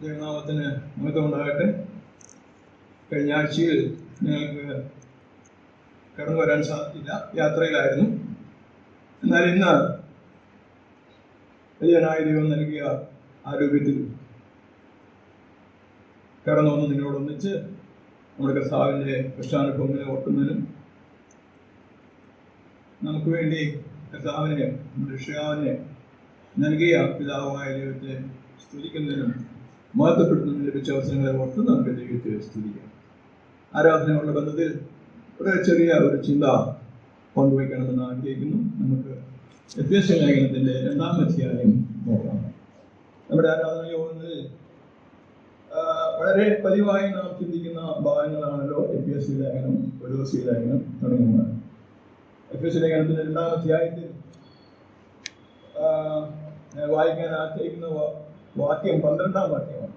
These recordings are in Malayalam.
ദൈവനാമത്തിന് മഹത്വമുണ്ടാകട്ടെ. കഴിഞ്ഞ ആഴ്ചയിൽ ഞങ്ങൾക്ക് കടന്നു വരാൻ സാധിച്ചില്ല, യാത്രയിലായിരുന്നു. എന്നാൽ ഇന്ന് വലിയനായ ദൈവം നൽകിയ ആരോഗ്യത്തിൽ കടന്നു വന്ന് നിങ്ങളോടൊന്നിച്ച് നമ്മുടെ കർത്താവിൻ്റെ കഷ്ടാനുഭവങ്ങളെ ഓർക്കുന്നതിനും നമുക്ക് വേണ്ടി കർത്താവിനെ രക്ഷിതാവിനെ നൽകിയ പിതാവായ ദൈവത്തെ സ്തുതിക്കുന്നതിനും മഹത്വപ്പെടുത്തുന്നതിന് ലഭിച്ച അവസരങ്ങളെ ഓർത്ത് നമുക്ക് ദൈവത്തെ സ്തുതിക്കാം. ആരാധനയുള്ള ബന്ധത്തിൽ ഒരു ചെറിയ ഒരു ചിന്ത പങ്കുവയ്ക്കണമെന്ന് ആഗ്രഹിക്കുന്നു. നമുക്ക് എഫേസ്യ ലേഖനത്തിൻ്റെ 2-ാം അധ്യായം നോക്കാം. നമ്മുടെ ആരാധന യോഗങ്ങളിൽ വളരെ പതിവായി നാം ചിന്തിക്കുന്ന ഭാഗങ്ങളാണല്ലോ എഫേസ്യ ലേഖനം, കൊലോസ്യ ലേഖനം തുടങ്ങിയവ. എഫേസ്യ ലേഖനത്തിൻ്റെ 2-ാം അധ്യായത്തിൽ വായിക്കാൻ ആഗ്രഹിക്കുന്ന വാക്യം 12-ാം വാക്യമാണ്.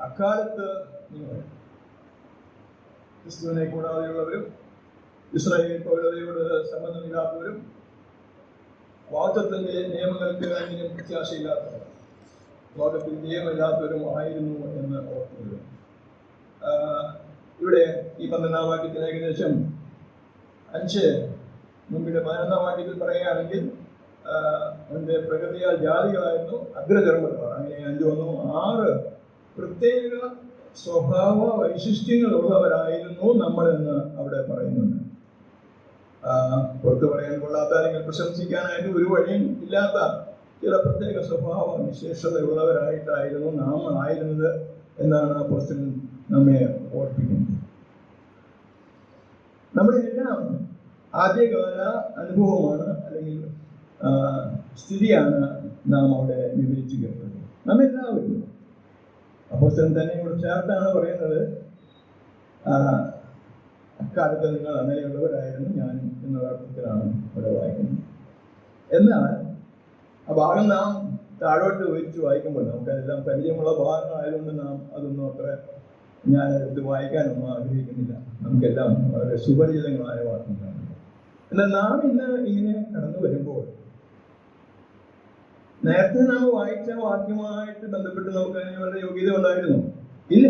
അക്കാലത്ത് നിങ്ങൾ ക്രിസ്തുവിനെ കൂടാതെയുള്ളവരും ഇസ്രായേൽ പൗരതയോട് സംബന്ധമില്ലാത്തവരും വാഗ്ദത്തത്തിന്റെ നിയമങ്ങൾക്ക് അങ്ങനെ പ്രത്യാശയില്ലാത്തവർ, ലോകത്തിൽ നിയമമില്ലാത്തവരും ആയിരുന്നു എന്ന് ഓർക്കുന്നത്. ഇവിടെ ഈ 12-ാം വാക്യത്തിൽ ഏകദേശം 5 മുമ്പിന്റെ 11-ാം വാക്യത്തിൽ പറയുകയാണെങ്കിൽ അവന്റെ പ്രകൃതിയാൽ ജാതികളായിരുന്നു അഗ്രചർമ്മക്കാർ. അങ്ങനെ 6 പ്രത്യേക സ്വഭാവ വൈശിഷ്ട്യങ്ങൾ ഉള്ളവരായിരുന്നു നമ്മളെന്ന് അവിടെ പറയുന്നുണ്ട്. പുറത്തു പറയാൻ കൊള്ളാത്ത അല്ലെങ്കിൽ പ്രശംസിക്കാനായിട്ട് ഒരു വഴിയും ഇല്ലാത്ത ചില പ്രത്യേക സ്വഭാവ വിശേഷതയുള്ളവരായിട്ടായിരുന്നു നാം ആയിരുന്നത് എന്നാണ് അപ്പോസ്തലൻ നമ്മെ ഓർപ്പിക്കുന്നത്. നമ്മുടെ എല്ലാം ആദ്യകാല അനുഭവമാണ് അല്ലെങ്കിൽ സ്ഥിതിയാണ് നാം അവിടെ വിവരിച്ചു കേട്ടത്. നമ്മെല്ലാവരും അപ്പോസ്തലൻ തന്നെ ഇവിടെ ചേർത്താണ് പറയുന്നത്, അക്കാലത്ത് നിങ്ങൾ അങ്ങനെയുള്ളവരായിരുന്നു ഞാനും എന്നുള്ള അർത്ഥത്തിലാണ് ഇവിടെ വായിക്കുന്നത്. എന്നാൽ ആ ഭാഗം നാം താഴോട്ട് വിവരിച്ച് വായിക്കുമ്പോൾ നമുക്കതെല്ലാം പരിചയമുള്ള ഭാഗങ്ങളായതുകൊണ്ട് നാം അതൊന്നും അത്ര ഞാനത് വായിക്കാനൊന്നും ആഗ്രഹിക്കുന്നില്ല. നമുക്കെല്ലാം വളരെ സുപരിചിതങ്ങളായ വാക്യങ്ങളാണ്. എന്നാൽ നാം ഇന്ന് ഇങ്ങനെ കടന്നു വരുമ്പോൾ നേരത്തെ നാം വായിച്ച വാക്യമായിട്ട് ബന്ധപ്പെട്ട് നമുക്ക് അതിന് വളരെ യോഗ്യത ഉണ്ടായിരുന്നു? ഇല്ല.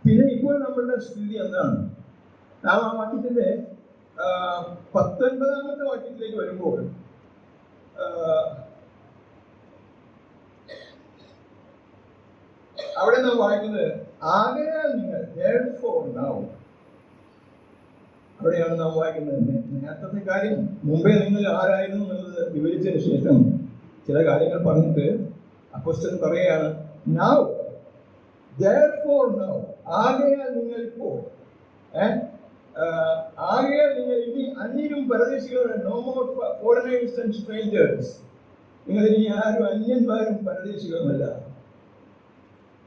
പിന്നെ ഇപ്പോൾ നമ്മളുടെ സ്ഥിതി എന്താണ്? നാം ആ വാക്യത്തിന്റെ 19-ാമത്തെ വാക്യത്തിലേക്ക് വരുമ്പോൾ അവിടെ നാം വായിക്കുന്നത് ആകയാൽ നിങ്ങൾ therefore now. അവിടെയാണ് നാം വായിക്കുന്നത്. നേരത്തെ കാര്യം മുമ്പേ നിങ്ങൾ ആരായിരുന്നു എന്നുള്ളത് വിവരിച്ചതിന് ശേഷം ചില കാര്യങ്ങൾ പറഞ്ഞിട്ട് അപ്പോസ്തലൻ പറയുകയാണ് now, therefore now, ആകയാൽ നിങ്ങൾ ഇപ്പോൾ, ആകയാൽ നിങ്ങൾ ഇനി അന്യരും പരദേശികളും, no more foreigners and strangers. നിങ്ങൾ ഇനി ആരും അന്യന്മാരും പരദേശികളുമല്ല.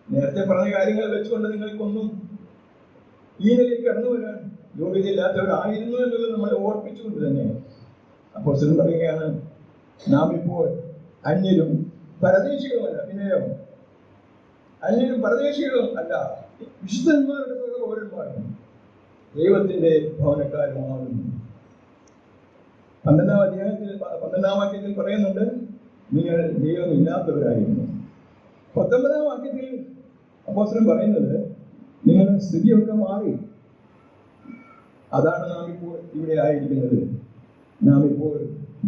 നേരത്തെ പറഞ്ഞ കാര്യങ്ങൾ വെച്ചുകൊണ്ട് നിങ്ങൾക്കൊന്നും ഈ നിലയിൽ കടന്നു വരാൻ യോഗ്യതയില്ലാത്തവരായിരുന്നു എന്നുള്ളത് നമ്മളെ ഓർപ്പിച്ചുകൊണ്ട് തന്നെ അപ്പോസ്തലൻ പറയുകയാണ് നാം ഇപ്പോൾ അന്യരും പരദേശികളുമല്ല. പിന്നെയോ അന്യരും പരദേശികളും അല്ല, വിശുദ്ധന്മാരുടെ പൗരന്മാരും ദൈവത്തിന്റെ ഭവനക്കാരുമാകുന്നു. 12-ാം വാക്യത്തിൽ പറയുന്നുണ്ട് നിങ്ങൾ ദൈവമില്ലാത്തവരായിരുന്നു. 19-ാം വാക്യത്തിൽ അപ്പോസ്തലൻ പറയുന്നത് നിങ്ങളുടെ സ്ഥിതിയൊക്കെ മാറി. അതാണ് നാം ഇപ്പോൾ ഇവിടെ ആയിരിക്കുന്നത്. നാം ഇപ്പോൾ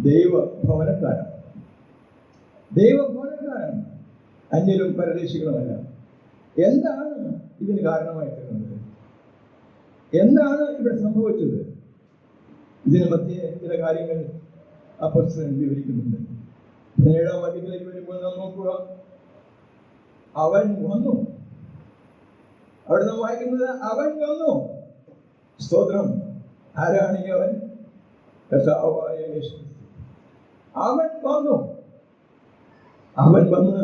ദൈവഭവനക്കാരാണ്. ദൈവഭവനക്കാരാണ്, അന്യരും പരദേശികളുമല്ല. എന്താണ് ഇതിന് കാരണമായിട്ടുള്ളത്? എന്താണ് ഇവിടെ സംഭവിച്ചത്? ഇതിന് മധ്യേ ചില കാര്യങ്ങൾ അപ്പോസ്തലൻ വിവരിക്കുന്നുണ്ട്. 17-ാം വാക്യത്തിലേക്ക് വരുമ്പോൾ നാം നോക്കുക, അവൻ വന്നു. അവിടെ നാം വായിക്കുന്നത് അവൻ വന്നു. സ്തോത്രം. ആരാണ് ഈ അവൻ? കർത്താവായ യേശു. അവൻ വന്നു. അവൻ വന്ന്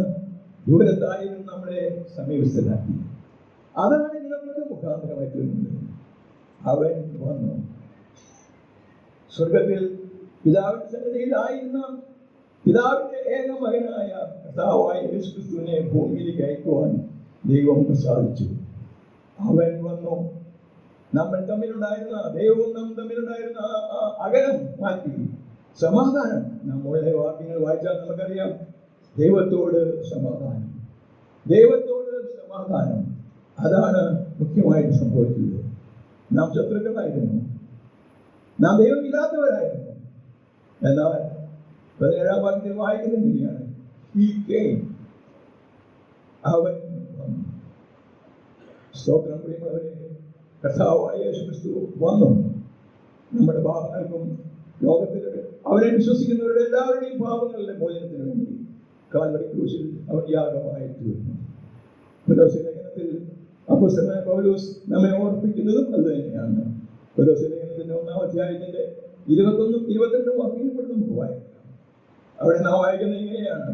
ദൂരത്തായിരുന്നു നമ്മളെ സമീപസ്ഥനാക്കി. അതാണ് ഇതിനൊക്കെ മുഖാന്തരമായി തീർന്നത്. അവൻ വന്നു. സ്വർഗത്തിൽ പിതാവിന്റെ സന്നിധിയിലായിരുന്ന പിതാവിന്റെ ഏക മകനായ കർത്താവായ യേശു ക്രിസ്തുവിനെ ഭൂമിയിലേക്ക് അയക്കുവാൻ ദൈവം പ്രസാദിച്ചു. അവൻ വന്നു. നമ്മൾ തമ്മിലുണ്ടായിരുന്ന, ദൈവവും നാം തമ്മിലുണ്ടായിരുന്ന അകലം മാറ്റി സമാധാനം. നമ്മുടെ വാക്യങ്ങൾ വായിച്ചാൽ നമുക്കറിയാം, ദൈവത്തോട് സമാധാനം, ദൈവത്തോട് സമാധാനം. അതാണ് മുഖ്യമായിട്ട് സംഭവിച്ചത്. നാം ശത്രുക്കളായിരുന്നു, നാം ദൈവമില്ലാത്തവരായിരുന്നു. എന്നാൽ 17-ാം വാക്യത്തിൽ വായിക്കുന്നത് എങ്ങനെയാണ്? അവൻ സ്തോത്രം പ്രിയമുള്ളവരെ, കർത്താവായ യേശുക്രിസ്തു വന്നു നമ്മുടെ പാപങ്ങൾക്കും ലോകത്തിലെ അവരെ വിശ്വസിക്കുന്നവരുടെ എല്ലാവരുടെയും പാപങ്ങളുടെ മോചനത്തിന് വേണ്ടി കാൽവരി ക്രൂശിൽ അവൻ യാഗമായി തീർന്നു. കൊലോസ്യ ലേഖനത്തിൽ അപ്പോസ്തലനായ പൗലോസ് നമ്മെ ഓർപ്പിക്കുന്നതും അത് തന്നെയാണ്. കൊലോസ്യ ലേഖനത്തിന്റെ 1-ാം അധ്യായത്തിന്റെ 21-ഉം 22-ഉം വാക്യങ്ങൾ കൂടെ നമുക്ക് വായിക്കാം. അവിടെ നാം വായിക്കുന്നത് ഇങ്ങനെയാണ്: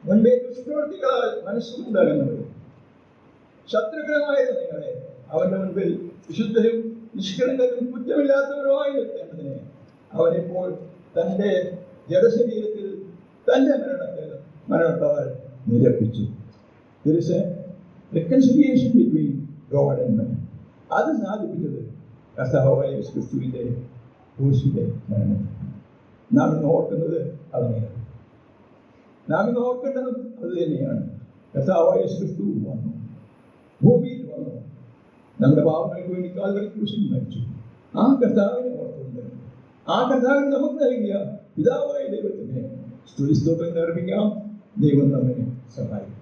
മുൻപേ ദുഷ്പ്രവൃത്തികളാൽ മനസ്സുണ്ടാകുന്നവർ, ശത്രുക്കളുമായിരുന്ന നിങ്ങളെ അവന്റെ മുൻപിൽ വിശുദ്ധരും നിഷ്കളങ്കരും കുറ്റമില്ലാത്തവരുമായി നിർത്തേണ്ടതിനെ അവനിപ്പോൾ തന്റെ ജഡശരീരത്തിൽ തന്റെ മരണത്താൽ നിരപ്പിച്ചു. There is a reconciliation between God and man. അത് സാധിപ്പിച്ചത് കർത്താവായ യേശുക്രിസ്തുവിന്റെ ക്രൂശിലെ മരണം. നാം ഇന്ന് ഓർക്കുന്നത് അതിനെയാണ്. നാം ഇന്ന് ഓർക്കേണ്ടതും അത് തന്നെയാണ്. കർത്താവായ യേശുക്രിസ്തു വന്നു, ഭൂമിയിൽ വന്നു, നമ്മുടെ പാപങ്ങൾക്ക് വേണ്ടി കാൽവരി ക്രൂശിൽ മരിച്ചു. ആ കർത്താവിനെ ഓർത്തുകൊണ്ട് ആ കർത്താവിന് നമുക്ക് നൽകിയ പിതാവായ ദൈവത്തിന്റെ സ്തുതി സ്തോത്രങ്ങൾ അർപ്പിക്കാം. ദൈവം നമ്മെ സഹായിക്കും.